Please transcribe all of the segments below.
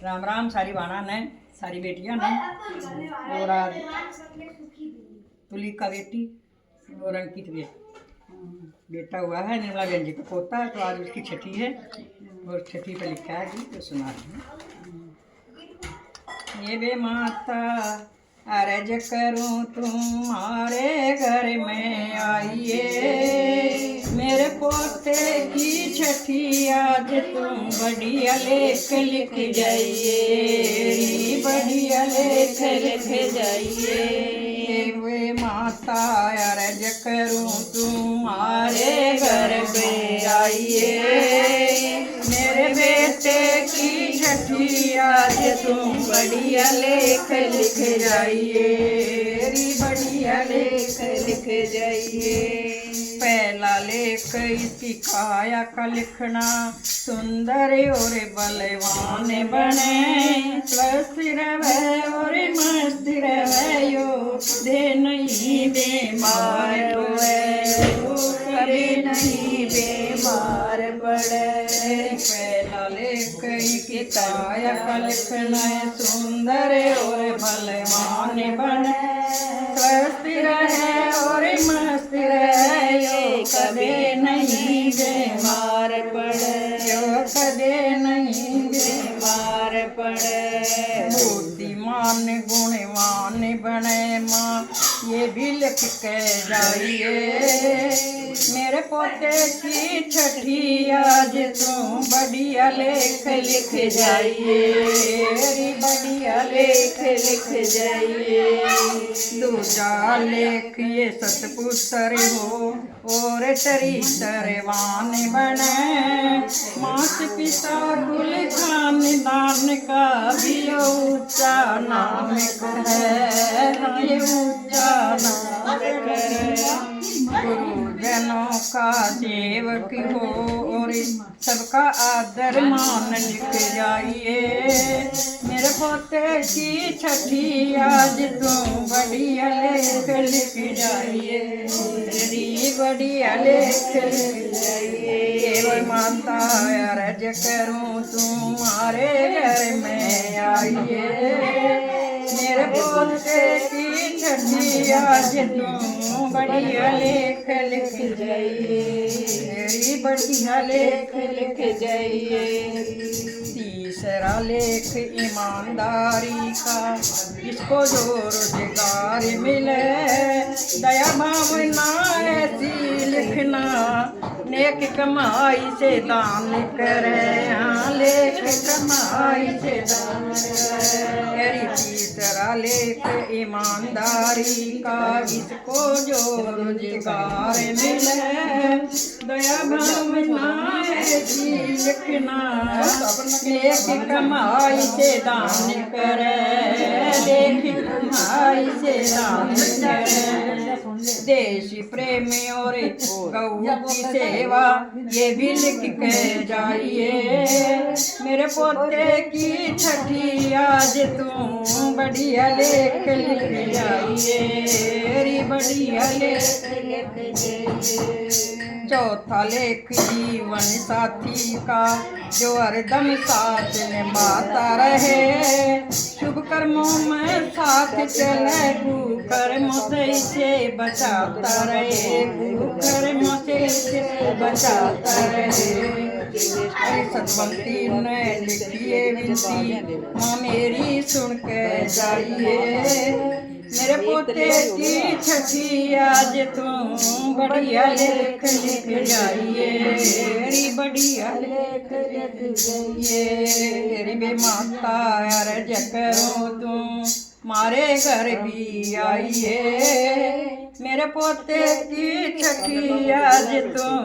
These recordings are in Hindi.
राम राम सारी बाणा ने, सारी बेटियां ने, और आज तुली का बेटी और अंकित बेटा हुआ है। निर्मला बहन जी का पोता है, तो आज उसकी छठी है और छठी पे लिखा है जी, तो सुना रही हूँ। ये बे माता अर्ज करूँ तुम्हारे घर में आइए, मेरे पोते की छठी आज तुम बढ़िया लेख लिख जाइए, बढ़िया लेख लिख जाइए। वे माता अर्ज करूँ तुम्हारे घर में आइए, मेरे बेटे की छठी आज तुम बढ़िया लेख लिख जाइए, बढ़िया लेख लिख जाइए। पहला लेख इसकी काया का लिखना, सुंदर और बलवान बने, स्वस्थ रहे और मस्त रहे, यो दे नहीं बीमार हुए, कभी नहीं बीमार पड़े। पहला लेख इसकी काया का लिखना, सुंदर और बलवान बने, स्वस्थ रहे और मस्त रहे, यो कभी नहीं बीमार पड़े, यो कभी नहीं बीमार पड़े। बुद्धिमान गुणवान बने माँ, ये भी लिख के जाइए, मेरे पोते की छठी आज तुम बढ़िया लेख लिख जाइए, बढ़िया लेख लिख जाइए। दूजा लेख ये सतपुत्र हो और चरित्रवान बने, मात पिता कुल खानदान का भी ऊंचा नाम है, ये ऊंचा नाम है। गुरुजनों का सेवक हो और सबका आदर मान लिख जाइए, मेरे पोते की छठी आज तुम बढ़िया लेख लिख जाइए, बढ़िया लेख लिख जाइए। वो माता अर्ज करूँ तुम्हारे घर में आइए, मेरे पोते की छठी आज तुम बढ़िया लेख लिख जाइए, बढ़िया लेख लिख जाइए। तीसरा लेख ईमानदारी का, इसको जो रोजगार मिले, दया भावना ऐसी लिखना, नेक कमाई से दान करे, हाँ लेख कमाई से दान करे। तीसरा लेख ईमानदारी का, इसको जो रोजगार मिले, दया भावना ऐसी लिखना, नेक कमाई से दान करे, नेक कमाई से दान करे। देश प्रेम और गौ की सेवा, ये भी लिख के जाइए, मेरे पोते की छठी आज तुम बढ़िया लेख लिख जाइए, बढ़िया लेख लिख जाइए। चौथा लेख जीवन साथी का, जो हरदम साथ निभाता रहे, शुभ कर्मों में साथ चले, कुकर्मों से इसे बचाता रहे, कुकर्मों से इसे बचाता रहे। सतवंती ने लिखिए विनती, माँ मेरी सुन के जाइए, मेरे पोते की छठी आज तुम बढ़िया लेख लिख जाइए, बढ़िया लेख लिख जाइए। रे माता अर्ज करो तुम मारे घर भी आइए, मेरे पोते की छठी आज तुम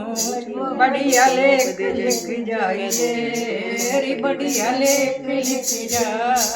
बढ़िया लेख लिख जाइए, बढ़िया लेख लिख जाइए।